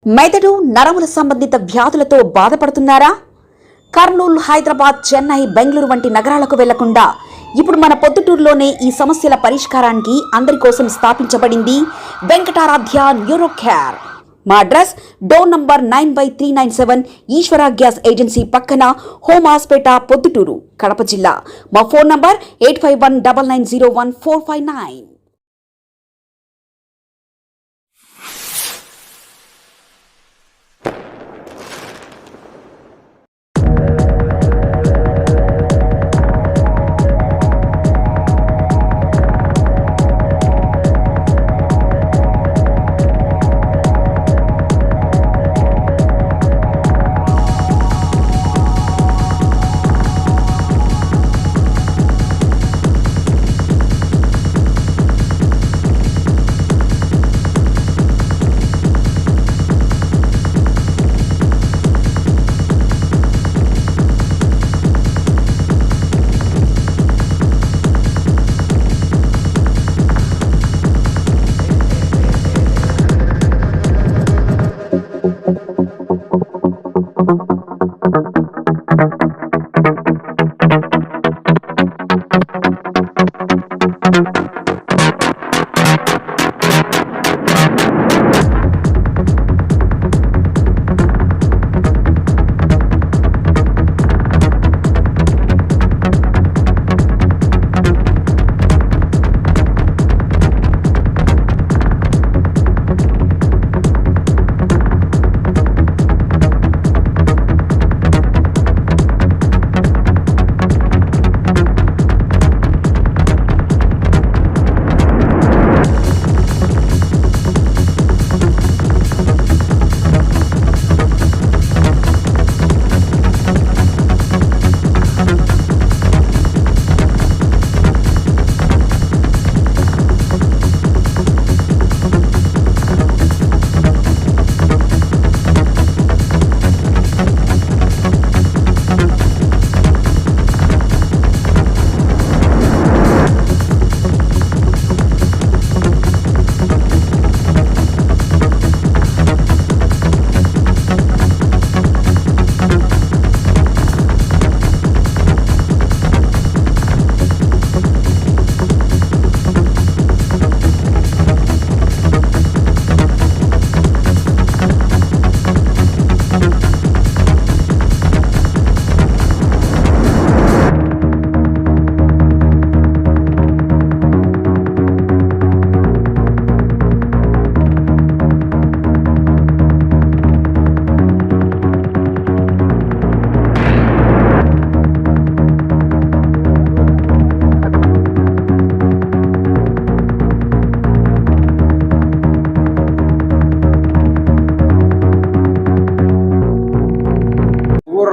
మెదడు నరముల సంబంధిత వ్యాధులతో బాధపడుతున్నారా? కర్నూలు, హైదరాబాద్, చెన్నై, బెంగళూరు వంటి నగరాలకు వెళ్లకుండా ఇప్పుడు మన పొద్దుటూరులోనే ఈ సమస్యల పరిష్కారానికి అందరి కోసం స్థాపించబడింది వెంకటారాధ్య న్యూరో కేర్. మా అడ్రస్ డోర్ నంబర్ 9/397 ఈశ్వర గ్యాస్ ఏజెన్సీ పక్కన, హోమాస్పేట, పొద్దుటూరు, కడప జిల్లా. మా ఫోన్ నంబర్ 8519901459.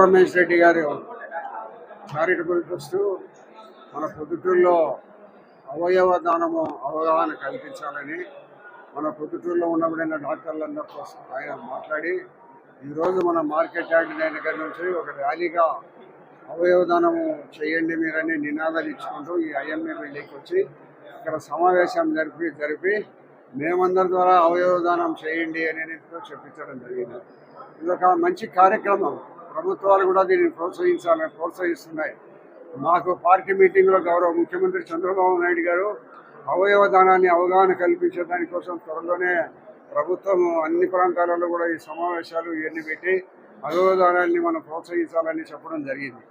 రమేష్ రెడ్డి గారు చారిటబుల్ ట్రస్ట్ మన పొద్దుటూరులో అవయవ దానము అవగాహన కల్పించాలని మన పొద్దుటూరులో ఉండబడిన డాక్టర్లందరితో ఆయన మాట్లాడి ఈరోజు మన మార్కెట్ యార్డ్ దగ్గర నుంచి ఒక ర్యాలీగా అవయవ దానము చేయండి మీరని నినాదాలు ఇచ్చుకుంటూ ఈ ఐఎంఏ బిల్డింగ్కి వచ్చి ఇక్కడ సమావేశం జరిపి మేమందరి ద్వారా అవయవ దానం చేయండి అనేది చెప్పించడం జరిగింది. ఇదొక మంచి కార్యక్రమం. ప్రభుత్వాలు కూడా దీన్ని ప్రోత్సహిస్తున్నాయి. మాకు పార్టీ మీటింగ్లో గౌరవ ముఖ్యమంత్రి చంద్రబాబు నాయుడు గారు అవయవ దానాన్ని అవగాహన కల్పించే దానికోసం త్వరలోనే ప్రభుత్వం అన్ని ప్రాంతాలలో కూడా ఈ సమావేశాలు ఇవన్నీ పెట్టి అవయవ దానాన్ని మనం ప్రోత్సహించాలని చెప్పడం జరిగింది.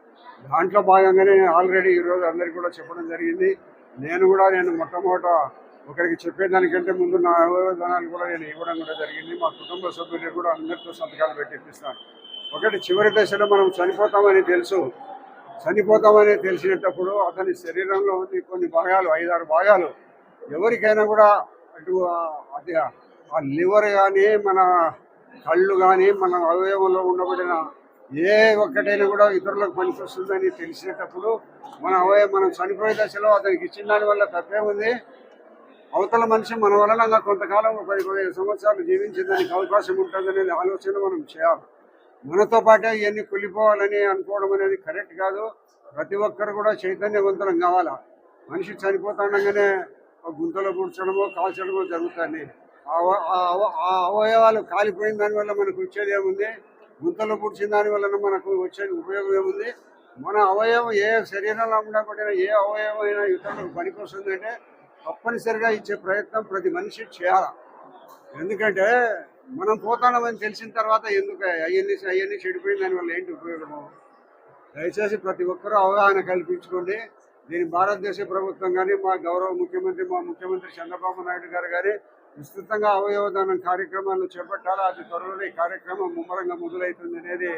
దాంట్లో భాగంగానే ఆల్రెడీ ఈరోజు అందరికీ కూడా చెప్పడం జరిగింది. నేను మొట్టమొదట ఒకరికి చెప్పేదానికంటే ముందు నా అవయవ దానాలు కూడా నేను ఇవ్వడం కూడా జరిగింది. మా కుటుంబ సభ్యులకు కూడా అందరితో సంతకాలు పెట్టి ఇప్పిస్తాను. ఒకటి, చివరి దశలో మనం చనిపోతామని తెలిసినప్పుడు అతని శరీరంలో ఉంది కొన్ని భాగాలు, 5-6 భాగాలు ఎవరికైనా కూడా అటు అది ఆ లివర్ కానీ, మన కళ్ళు కానీ, మన అవయవంలో ఉండబడిన ఏ ఒక్కటైనా కూడా ఇతరులకు పనికొస్తుందని తెలిసినప్పుడు మనం చనిపోయే దశలో అతనికి ఇచ్చిన దాని వల్ల తప్పేముంది? అవతల మనిషి మన వలన కొంతకాలం 10-15 సంవత్సరాలు జీవించేదానికి అవకాశం ఉంటుందనేది ఆలోచన మనం చేయాలి. మనతో పాటే ఇవన్నీ కులిపోవాలని అనుకోవడం అనేది కరెక్ట్ కాదు. ప్రతి ఒక్కరు కూడా చైతన్యవంతులం కావాలా. మనిషి చనిపోతుండగానే గుంతలో కూర్చడమో కాల్చడమో జరుగుతుంది. ఆ అవయవాలు కాలిపోయిన దానివల్ల మనకు వచ్చేది ఏముంది? గుంతలు పుడిచిన దానివల్ల మనకు వచ్చేది ఉపయోగం ఏముంది? మన అవయవం శరీరంలో ఉండకపోయినా ఏ అవయవం అయినా ఇతరులకు పనికొస్తుందంటే తప్పనిసరిగా ఇచ్చే ప్రయత్నం ప్రతి మనిషి చేయాలి. ఎందుకంటే మనం పోతామని తెలిసిన తర్వాత ఎందుకు అవన్నీ చెడిపోయిన దానివల్ల ఏంటి ఉపయోగము? దయచేసి ప్రతి ఒక్కరూ అవగాహన కల్పించుకోండి. దీని భారతదేశ ప్రభుత్వం కానీ మా ముఖ్యమంత్రి చంద్రబాబు నాయుడు గారు కానీ విస్తృతంగా అవయవదానం కార్యక్రమాలను చేపట్టాలి. అతి త్వరలో ఈ కార్యక్రమం ముమ్మరంగా మొదలవుతుంది అనేది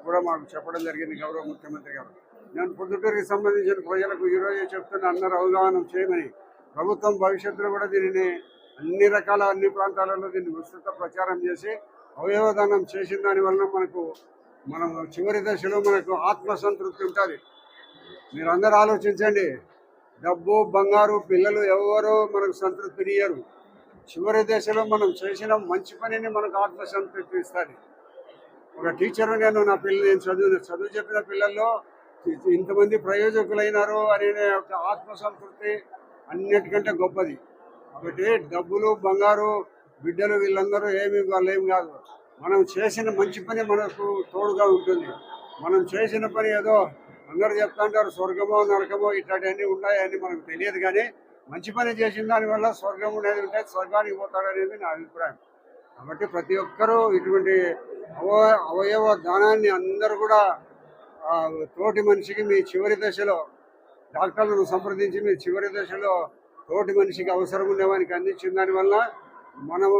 కూడా మాకు చెప్పడం జరిగింది గౌరవ ముఖ్యమంత్రి గారు. నేను పొద్దుటూరుకి సంబంధించిన ప్రజలకు ఈరోజే చెప్తున్నా, అందరూ అవగాహన చేయమని. ప్రభుత్వం భవిష్యత్తులో కూడా దీనిని అన్ని ప్రాంతాలలో దీన్ని విస్తృత ప్రచారం చేసి అవయవదానం చేసిన దానివల్ల మనం చివరి దశలో మనకు ఆత్మసంతృప్తి ఉంటుంది. మీరందరూ ఆలోచించండి, డబ్బు బంగారు పిల్లలు ఎవరో మనకు సంతృప్తినియ్యరు. చివరి దశలో మనం చేసిన మంచి పనిని మనకు ఆత్మసంతృప్తి ఇస్తుంది. ఒక టీచర్ నేను చదువు చెప్పిన పిల్లల్లో ఇంతమంది ప్రయోజకులైనారు అనే ఒక ఆత్మసంతృప్తి అన్నిటికంటే గొప్పది. కాబట్టి డబ్బులు బంగారు బిడ్డలు వీళ్ళందరూ వాళ్ళు ఏం కాదు. మనం చేసిన మంచి పని మనకు తోడుగా ఉంటుంది. మనం చేసిన పని ఏదో అందరూ చెప్తుంటారు స్వర్గమో నరకమో ఇట్లాంటివన్నీ ఉన్నాయని మనకు తెలియదు, కానీ మంచి పని చేసిన దానివల్ల స్వర్గం అనేది ఉంటే స్వర్గానికి పోతాడనేది నా అభిప్రాయం. కాబట్టి ప్రతి ఒక్కరూ ఇటువంటి అవయవ దానాన్ని అందరూ కూడా తోటి మనిషికి మీ చివరి దశలో డాక్టర్లను సంప్రదించి మీ చివరి దశలో తోటి మనిషికి అవసరం ఉండేవానికి అందించిన దానివల్ల మనం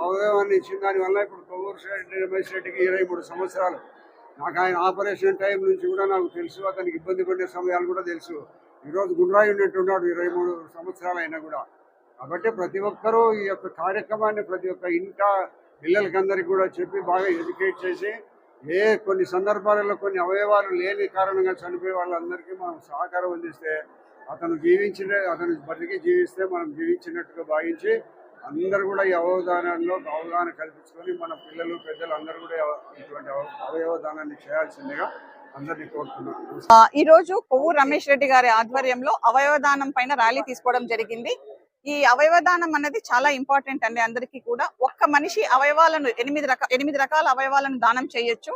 అవయవాన్ని ఇచ్చిన దానివల్ల ఇప్పుడు కొవ్వూరు రమేష్ రెడ్డికి 23 సంవత్సరాలు. నాకు ఆయన ఆపరేషన్ టైం నుంచి కూడా నాకు తెలుసు, అతనికి ఇబ్బంది పడే సమయాలు కూడా తెలుసు. ఈరోజు గుండ్రాయి ఉన్నట్టున్నాడు 23 సంవత్సరాలు అయినా కూడా. కాబట్టి ప్రతి ఒక్కరూ ఈ యొక్క కార్యక్రమాన్ని ప్రతి ఒక్క పిల్లలకందరికీ కూడా చెప్పి బాగా ఎడ్యుకేట్ చేసి కొన్ని సందర్భాలలో కొన్ని అవయవాలు లేని కారణంగా చనిపోయే వాళ్ళందరికీ మనం సహకారం అందిస్తే అతను బతికి జీవిస్తే మనం జీవించినట్టుగా భావించి అందరూ కూడా ఈ అవయవదానంలో అవగాహన కల్పించుకొని మన పిల్లలు పెద్దలు అందరూ కూడా ఇటువంటి అవయవదానాన్ని చేయాల్సిందిగా అందరినీ కోరుతున్నాను. ఈ రోజు కొవ్వూరు రమేష్ రెడ్డి గారి ఆధ్వర్యంలో అవయవదానం పైన ర్యాలీ తీసుకోవడం జరిగింది. ఈ అవయవదానం అనేది చాలా ఇంపార్టెంట్ అండి అందరికీ కూడా. ఒక్క మనిషి అవయవాలను 8 రకాల అవయవాలను దానం చేయొచ్చు.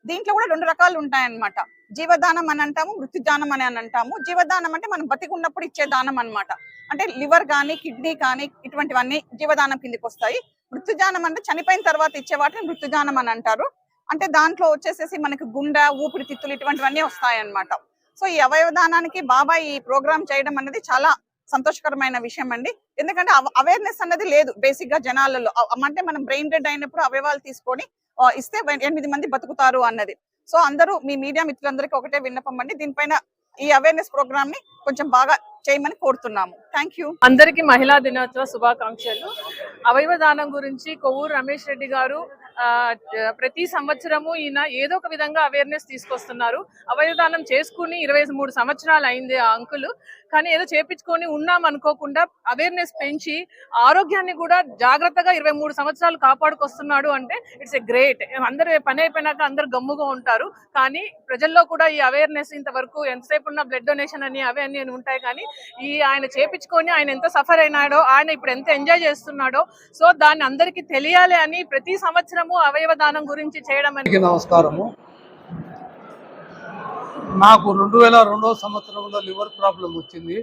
దీంట్లో కూడా 2 రకాలు ఉంటాయన్నమాట. జీవదానం అని అంటాము, మృత్యుదానం అని అంటాము. జీవదానం అంటే మనం బతికున్నప్పుడు ఇచ్చే దానం అన్నమాట. అంటే లివర్ కానీ కిడ్నీ కానీ ఇటువంటివన్నీ జీవదానం కిందకి వస్తాయి. మృత్యుదానం అంటే చనిపోయిన తర్వాత ఇచ్చే వాటిని మృత్యుదానం అని అంటారు. అంటే దాంట్లో వచ్చేసేసి మనకి గుండె ఊపిరితిత్తులు ఇటువంటివన్నీ వస్తాయన్నమాట. సో ఈ అవయవదానానికి బాబాయ్ ఈ ప్రోగ్రామ్ చేయడం అనేది చాలా సంతోషకరమైన విషయం అండి. ఎందుకంటే అవేర్నెస్ అన్నది లేదు బేసిక్ గా జనాలలో. అంటే మనం బ్రెయిన్ డెడ్ అయినప్పుడు అవయవాలు తీసుకొని ఇస్తే 8 మంది బతుకుతారు అన్నది. సో అందరూ మీ మీడియా మిత్రులందరికీ ఒకటే విన్నపం అండి, దీనిపైన ఈ అవేర్నెస్ ప్రోగ్రామ్ ని కొంచెం బాగా చేయమని కోరుతున్నాము. Thank you. అందరికీ మహిళా దినోత్సవ శుభాకాంక్షలు. అవయవ దానం గురించి కొవ్వూరు రమేష్ రెడ్డి గారు ప్రతి సంవత్సరము ఈయన ఏదో ఒక విధంగా అవేర్నెస్ తీసుకొస్తున్నారు. అవయవదానం చేసుకుని 23 సంవత్సరాలు అయింది ఆ అంకులు. కానీ ఏదో చేపించుకొని ఉన్నాం అనుకోకుండా అవేర్నెస్ పెంచి ఆరోగ్యాన్ని కూడా జాగ్రత్తగా 23 సంవత్సరాలు కాపాడుకొస్తున్నాడు అంటే ఇట్స్ ఎ గ్రేట్. అందరూ పని అయిపోయినాక అందరు గమ్ముగా ఉంటారు, కానీ ప్రజల్లో కూడా ఈ అవేర్నెస్ ఇంతవరకు ఎంతసేపు ఉన్న బ్లడ్ డొనేషన్ అని అవే అన్ని ఉంటాయి, కానీ ఆయన చేపించుకొని ఆయన ఎంత సఫర్ అయినాడో, ఆయన ఇప్పుడు ఎంత ఎంజాయ్ చేస్తున్నాడో, సో దాన్ని అందరికీ తెలియాలి అని ప్రతి సంవత్సరము అవయవ దానం గురించి చేయడం. నమస్కారము. నాకు 2002 సంవత్సరంలో లివర్ ప్రాబ్లం వచ్చింది.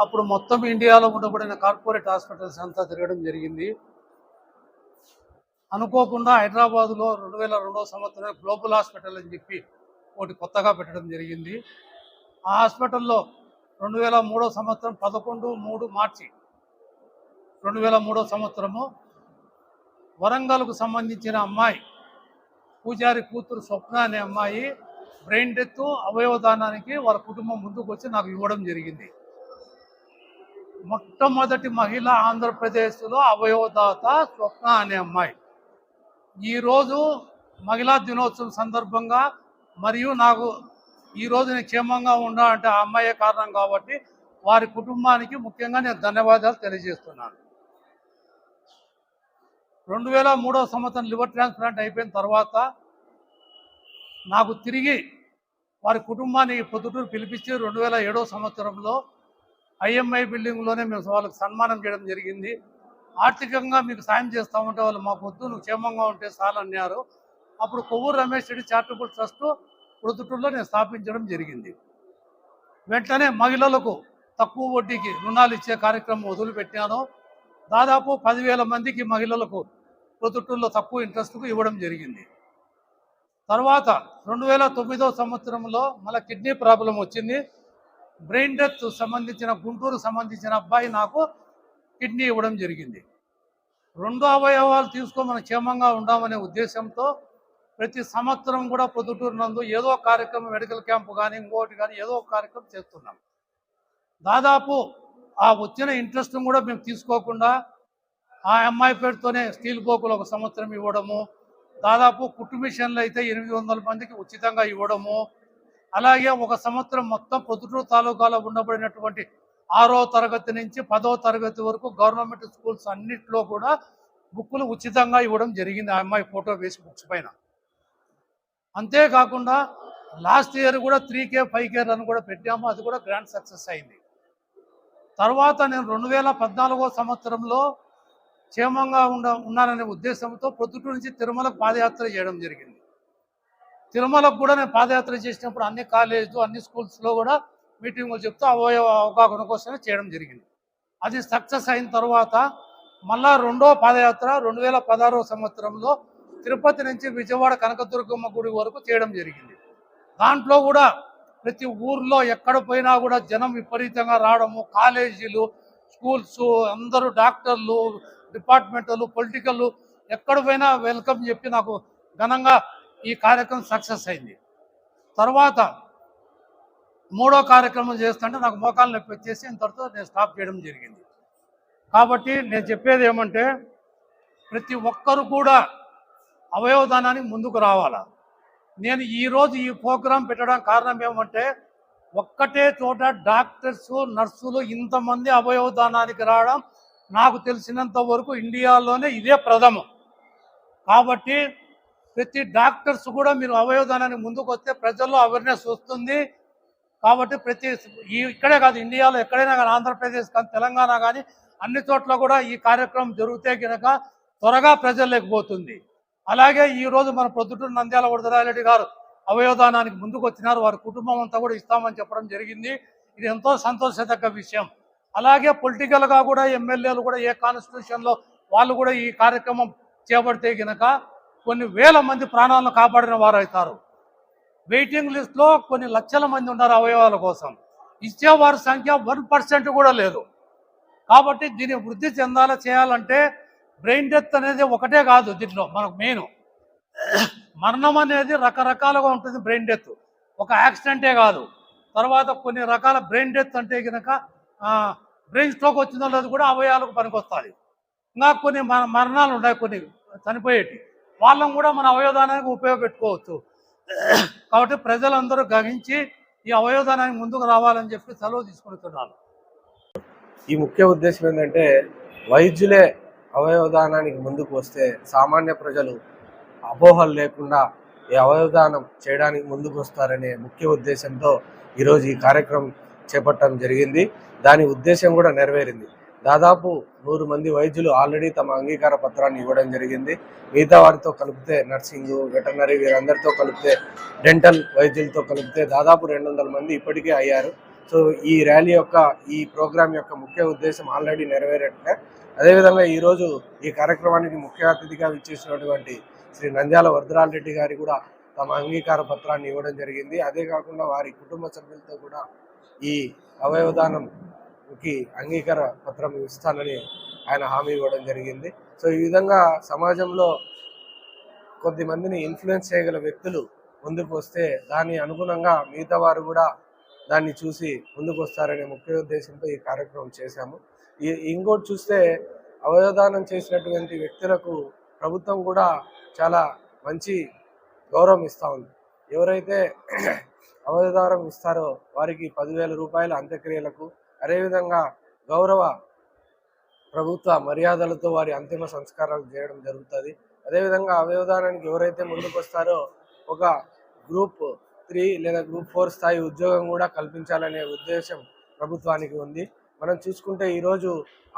అప్పుడు మొత్తం ఇండియాలో ఉండబడిన కార్పొరేట్ హాస్పిటల్స్ అంతా తిరగడం జరిగింది. అనుకోకుండా హైదరాబాదులో 2002 సంవత్సరం గ్లోబల్ హాస్పిటల్ అని చెప్పి ఒకటి కొత్తగా పెట్టడం జరిగింది. ఆ హాస్పిటల్లో 2003 సంవత్సరం 11 మార్చి 2003 సంవత్సరము వరంగల్కు సంబంధించిన అమ్మాయి, పూజారి కూతురు స్వప్న అనే అమ్మాయి బ్రెయిన్ డెత్ అవయవదానానికి వాళ్ళ కుటుంబం ముందుకు వచ్చి నాకు ఇవ్వడం జరిగింది. మొట్టమొదటి మహిళ ఆంధ్రప్రదేశ్లో అవయవదాత స్వప్న అనే అమ్మాయి. ఈరోజు మహిళా దినోత్సవం సందర్భంగా మరియు నాకు ఈరోజు నేను క్షేమంగా ఉండాలంటే ఆ అమ్మాయే కారణం కాబట్టి వారి కుటుంబానికి ముఖ్యంగా నేను ధన్యవాదాలు తెలియజేస్తున్నాను. 2003 సంవత్సరం లివర్ ట్రాన్స్ప్లాంట్ అయిపోయిన తర్వాత నాకు తిరిగి వారి కుటుంబాన్ని పొద్దుటూరు పిలిపించి 2007 సంవత్సరంలో IMI బిల్డింగ్లోనే మేము వాళ్ళకి సన్మానం చేయడం జరిగింది. ఆర్థికంగా మీకు సాయం చేస్తూ ఉంటే వాళ్ళు మాకు వద్దు, నువ్వు క్షేమంగా ఉంటే చాలు అన్నారు. అప్పుడు కొవ్వూరు రమేష్ రెడ్డి చారిటబుల్ ట్రస్ట్ ప్రొద్దుటూరులో నేను స్థాపించడం జరిగింది. వెంటనే మహిళలకు తక్కువ వడ్డీకి రుణాలు ఇచ్చే కార్యక్రమం మొదలుపెట్టాను. దాదాపు 10,000 మందికి మహిళలకు ప్రొద్దుటూరులో తక్కువ ఇంట్రెస్ట్కు ఇవ్వడం జరిగింది. తర్వాత 2009 సంవత్సరంలో మళ్ళీ కిడ్నీ ప్రాబ్లం వచ్చింది. బ్రెయిన్ డెత్ సంబంధించిన గుంటూరు సంబంధించిన అబ్బాయి నాకు కిడ్నీ ఇవ్వడం జరిగింది. 2 అవయవాలు తీసుకొని మనం క్షేమంగా ఉండామనే ఉద్దేశంతో ప్రతి సంవత్సరం కూడా ప్రొద్దుటూరు నందు ఏదో ఒక కార్యక్రమం, మెడికల్ క్యాంపు కానీ ఇంకోటి కానీ ఏదో ఒక కార్యక్రమం చేస్తున్నాం. దాదాపు ఆ వచ్చిన ఇంట్రెస్ట్ కూడా మేము తీసుకోకుండా ఆ అమ్మాయి పేరుతోనే స్టీల్ గోకులు ఒక సంవత్సరం ఇవ్వడము, దాదాపు కుట్టు మిషన్లు అయితే 800 మందికి ఉచితంగా ఇవ్వడము, అలాగే ఒక సంవత్సరం మొత్తం ప్రొద్దుటూరు తాలూకాలో ఉండబడినటువంటి 6వ తరగతి నుంచి 10వ తరగతి వరకు గవర్నమెంట్ స్కూల్స్ అన్నింటిలో కూడా బుక్కులు ఉచితంగా ఇవ్వడం జరిగింది ఆ అమ్మాయి ఫోటో వేసి బుక్స్ పైన. అంతేకాకుండా లాస్ట్ ఇయర్ కూడా 3K 5K రన్ కూడా పెట్టాము, అది కూడా గ్రాండ్ సక్సెస్ అయింది. తర్వాత నేను 2014 సంవత్సరంలో క్షేమంగా ఉన్నాననే ఉద్దేశంతో ప్రొద్దుటూరు నుంచి తిరుమలకు పాదయాత్ర చేయడం జరిగింది. తిరుమలకు కూడా నేను పాదయాత్ర చేసినప్పుడు అన్ని కాలేజీలు, అన్ని స్కూల్స్లో కూడా మీటింగులు చెప్తూ అవగాహన కోసమే చేయడం జరిగింది. అది సక్సెస్ అయిన తర్వాత మళ్ళా 2వ పాదయాత్ర 2016 సంవత్సరంలో తిరుపతి నుంచి విజయవాడ కనకదుర్గమ్మ గుడి వరకు చేయడం జరిగింది. దాంట్లో కూడా ప్రతి ఊర్లో ఎక్కడ పోయినా కూడా జనం విపరీతంగా రావడము, కాలేజీలు, స్కూల్స్, అందరూ డాక్టర్లు, డిపార్ట్మెంటల్, పొలిటికల్ ఎక్కడ పోయినా వెల్కమ్ చెప్పి నాకు ఘనంగా ఈ కార్యక్రమం సక్సెస్ అయింది. తర్వాత 3వ కార్యక్రమం చేస్తుంటే నాకు మోకాలు నొప్పి వచ్చేసి ఇంతటితో నేను స్టాప్ చేయడం జరిగింది. కాబట్టి నేను చెప్పేది ఏమంటే ప్రతి ఒక్కరు కూడా అవయవదానానికి ముందుకు రావాలా. నేను ఈరోజు ఈ ప్రోగ్రాం పెట్టడం కారణం ఏమంటే ఒక్కటే చోట డాక్టర్స్, నర్సులు ఇంతమంది అవయవదానానికి రావడం నాకు తెలిసినంత వరకు ఇండియాలోనే ఇదే ప్రథమం. కాబట్టి ప్రతి డాక్టర్స్ కూడా మీరు అవయవదానానికి ముందుకు వస్తే ప్రజల్లో అవేర్నెస్ వస్తుంది. కాబట్టి ఇక్కడే కాదు, ఇండియాలో ఎక్కడైనా కానీ, ఆంధ్రప్రదేశ్ కానీ, తెలంగాణ కానీ అన్ని చోట్ల కూడా ఈ కార్యక్రమం జరిగితే కనుక త్వరగా ప్రజల్లోకి పోతుంది. అలాగే ఈరోజు మన ప్రొద్దుటూరు నంద్యాల వరదరాజిరెడ్డి గారు అవయవదానానికి ముందుకు వచ్చినారు. వారి కుటుంబం అంతా కూడా ఇస్తామని చెప్పడం జరిగింది. ఇది ఎంతో సంతోషదగ్గ విషయం. అలాగే పొలిటికల్గా కూడా ఎమ్మెల్యేలు కూడా ఏ కాన్స్టిట్యూషన్లో వాళ్ళు కూడా ఈ కార్యక్రమం చేపడితే కనుక కొన్ని వేల మంది ప్రాణాలను కాపాడిన వారు అవుతారు. వెయిటింగ్ లిస్ట్లో కొన్ని లక్షల మంది ఉన్నారు అవయవాల కోసం. ఇచ్చేవారి సంఖ్య 1% కూడా లేదు. కాబట్టి దీన్ని వృద్ధి చెందాలా చేయాలంటే బ్రెయిన్ డెత్ అనేది ఒకటే కాదు, దీంట్లో మనకు మెయిన్ మరణం అనేది రకరకాలుగా ఉంటుంది. బ్రెయిన్ డెత్ ఒక యాక్సిడెంటే కాదు. తర్వాత కొన్ని రకాల బ్రెయిన్ డెత్ అంటే కనుక బ్రెయిన్ స్ట్రోక్ వచ్చిందో లేదు కూడా అవయవాలకు పనికొస్తుంది. ఇంకా కొన్ని మరణాలు ఉన్నాయి, కొన్ని చనిపోయేటి వాళ్ళని కూడా మన అవయవదానానికి ఉపయోగపెట్టుకోవచ్చు. కాబట్టి ప్రజలందరూ గ్రహించి ఈ అవయవదానానికి ముందుకు రావాలని చెప్పి సెలవు తీసుకుంటున్నాను. ఈ ముఖ్య ఉద్దేశం ఏంటంటే వైద్యులే అవయవదానానికి ముందుకు వస్తే సామాన్య ప్రజలు అపోహలు లేకుండా ఈ అవయవదానం చేయడానికి ముందుకు వస్తారనే ముఖ్య ఉద్దేశంతో ఈరోజు ఈ కార్యక్రమం చేపట్టడం జరిగింది. దాని ఉద్దేశం కూడా నెరవేరింది. దాదాపు 100 మంది వైద్యులు ఆల్రెడీ తమ అంగీకార పత్రాన్ని ఇవ్వడం జరిగింది. మిగతా వారితో కలిపితే నర్సింగ్, వెటర్నరీ వీరందరితో కలిపితే, డెంటల్ వైద్యులతో కలిపితే దాదాపు 200 మంది ఇప్పటికే అయ్యారు. సో ఈ ర్యాలీ యొక్క, ఈ ప్రోగ్రాం యొక్క ముఖ్య ఉద్దేశం ఆల్రెడీ నెరవేరట్లే. అదేవిధంగా ఈరోజు ఈ కార్యక్రమానికి ముఖ్య అతిథిగా విచ్చేసినటువంటి శ్రీ నంద్యాల వరదరాజిరెడ్డి గారి కూడా తమ అంగీకార పత్రాన్ని ఇవ్వడం జరిగింది. అదే కాకుండా వారి కుటుంబ సభ్యులతో కూడా ఈ అవయవదానంకి అంగీకార పత్రం ఇస్తానని ఆయన హామీ ఇవ్వడం జరిగింది. సో ఈ విధంగా సమాజంలో కొద్దిమందిని ఇన్ఫ్లుయెన్స్ చేయగల వ్యక్తులు ముందుకు వస్తే దాని అనుగుణంగా మిగతా వారు కూడా దాన్ని చూసి ముందుకు వస్తారనే ముఖ్య ఉద్దేశంతో ఈ కార్యక్రమం చేశాము. ఇంకోటి చూస్తే అవయవదానం చేసినటువంటి వ్యక్తులకు ప్రభుత్వం కూడా చాలా మంచి గౌరవం ఇస్తూ ఉంది. ఎవరైతే అవయవదానం ఇస్తారో వారికి 10,000 రూపాయల అంత్యక్రియలకు, అదేవిధంగా గౌరవ ప్రభుత్వ మర్యాదలతో వారి అంతిమ సంస్కారాలు చేయడం జరుగుతుంది. అదేవిధంగా అవయవదానానికి ఎవరైతే ముందుకు వస్తారో ఒక గ్రూప్ 3 లేదా గ్రూప్ 4 స్థాయి ఉద్యోగం కూడా కల్పించాలనే ఉద్దేశం ప్రభుత్వానికి ఉంది. మనం చూసుకుంటే ఈరోజు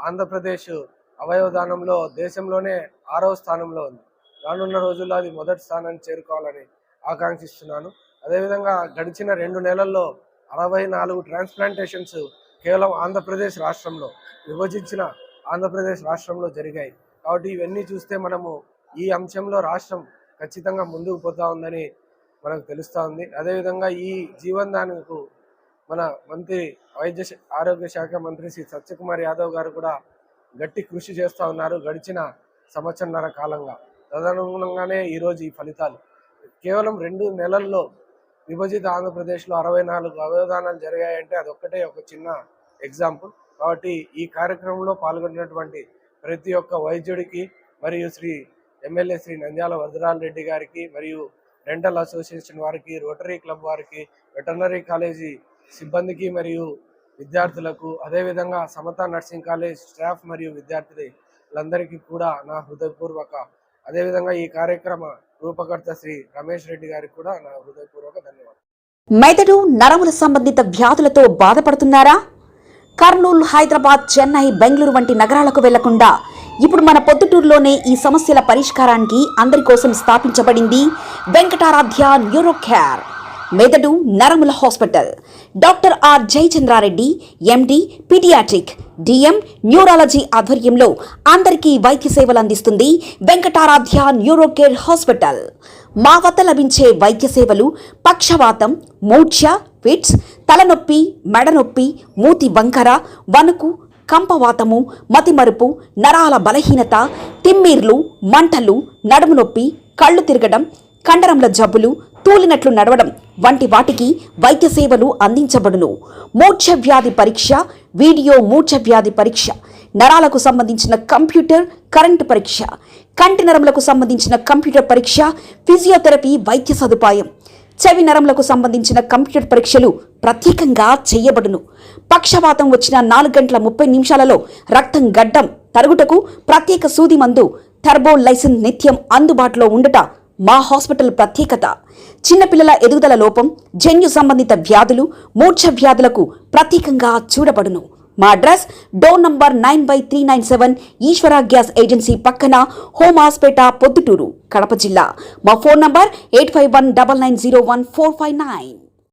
ఆంధ్రప్రదేశ్ అవయవదానంలో దేశంలోనే 6వ స్థానంలో ఉంది. రానున్న రోజుల్లో అది మొదటి స్థానాన్ని చేరుకోవాలని ఆకాంక్షిస్తున్నాను. అదేవిధంగా గడిచిన 2 నెలల్లో 64 ట్రాన్స్ప్లాంటేషన్స్ కేవలం ఆంధ్రప్రదేశ్ రాష్ట్రంలో, విభజించిన ఆంధ్రప్రదేశ్ రాష్ట్రంలో జరిగాయి. కాబట్టి ఇవన్నీ చూస్తే మనము ఈ అంశంలో రాష్ట్రం ఖచ్చితంగా ముందుకు పోతా ఉందని మనకు తెలుస్తూ ఉంది. అదేవిధంగా ఈ జీవనదానంకు మన మంత్రి ఆరోగ్య శాఖ మంత్రి శ్రీ సత్యకుమార్ యాదవ్ గారు కూడా గట్టి కృషి చేస్తూ ఉన్నారు గడిచిన సంవత్సరన్నర కాలంగా. తదనుగుణంగానే ఈరోజు ఈ ఫలితాలు. కేవలం 2 నెలల్లో విభజిత ఆంధ్రప్రదేశ్లో 64 అవయవదానాలు జరిగాయంటే అదొక్కటే ఒక చిన్న ఎగ్జాంపుల్. కాబట్టి ఈ కార్యక్రమంలో పాల్గొన్నటువంటి ప్రతి ఒక్క వైద్యుడికి మరియు ఎమ్మెల్యే శ్రీ నంద్యాల వరదరాజ రెడ్డి గారికి మరియు డెంటల్ అసోసియేషన్ వారికి, రోటరీ క్లబ్ వారికి, వెటర్నరీ కాలేజీ సిబ్బందికి మరియు విద్యార్థులకు, అదేవిధంగా సమతా నర్సింగ్ కాలేజ్ స్టాఫ్ మరియు విద్యార్థులందరికీ కూడా నా హృదయపూర్వక, అదేవిధంగా ఈ కార్యక్రమ రూపకర్త శ్రీ రమేష్ రెడ్డి గారికి కూడా నా హృదయపూర్వక ధన్యవాదాలు. మెదడు నరముల సంబంధిత వ్యాధులతో బాధపడుతున్నారా? కర్నూలు, హైదరాబాద్, చెన్నై, బెంగళూరు వంటి నగరాలకు వెళ్లకుండా ఇప్పుడు మన పొద్దుటూరులోనే ఈ సమస్యల పరిష్కారానికి అందరి కోసం స్థాపించబడింది వెంకటారాధ్య న్యూరో కేర్ మెదడు నరముల hospital. Doctor R Jayachandra Reddy MD paediatric DM neurology ఆధ్వర్యంలో అందరికీ వైద్య సేవలు అందిస్తుంది వెంకటారాధ్య న్యూరో కేర్ హాస్పిటల్. మా వద్ద లభించే వైద్య సేవలు పక్షవాతం, మూర్ఛ, ఫిట్స్, తలనొప్పి, మెడనొప్పి, మూతి వంకర, వణుకు, కంపవాతము, మతిమరుపు, నరాల బలహీనత, తిమ్మిర్లు, మంటలు, నడుము నొప్పి, కళ్ళు తిరగడం, కండరంల జబ్బులు, తూలినట్లు నడవడం వంటి వాటికి వైద్య సేవలు అందించబడును. మూర్ఛ వ్యాధి పరీక్ష, వీడియో మూర్ఛ వ్యాధి పరీక్ష, నరాలకు సంబంధించిన కంప్యూటర్ కరెంటు పరీక్ష, కంటి నరములకు సంబంధించిన కంప్యూటర్ పరీక్ష, ఫిజియోథెరపీ వైద్య సదుపాయం, చెవి నరములకు సంబంధించిన కంప్యూటర్ పరీక్షలు ప్రత్యేకంగా చేయబడును. పక్షవాతం వచ్చిన 4 గంటల 30 నిమిషాలలో రక్తం గడ్డం తరుగుటకు ప్రత్యేక సూది మందు థర్బోలైసిన్ నిత్యం అందుబాటులో ఉండట మా హాస్పిటల్ ప్రత్యేకత. చిన్నపిల్లల ఎదుగుదల లోపం, జన్యు సంబంధిత వ్యాధులు, మూర్ఛ వ్యాధులకు ప్రత్యేకంగా చూడబడును. మా అడ్రస్ డోర్ నంబర్ 9/397 ఈశ్వర గ్యాస్ ఏజెన్సీ పక్కన, హోమాస్పేట, పొద్దుటూరు, కడప జిల్లా. మా ఫోన్ నంబర్ 8519901459.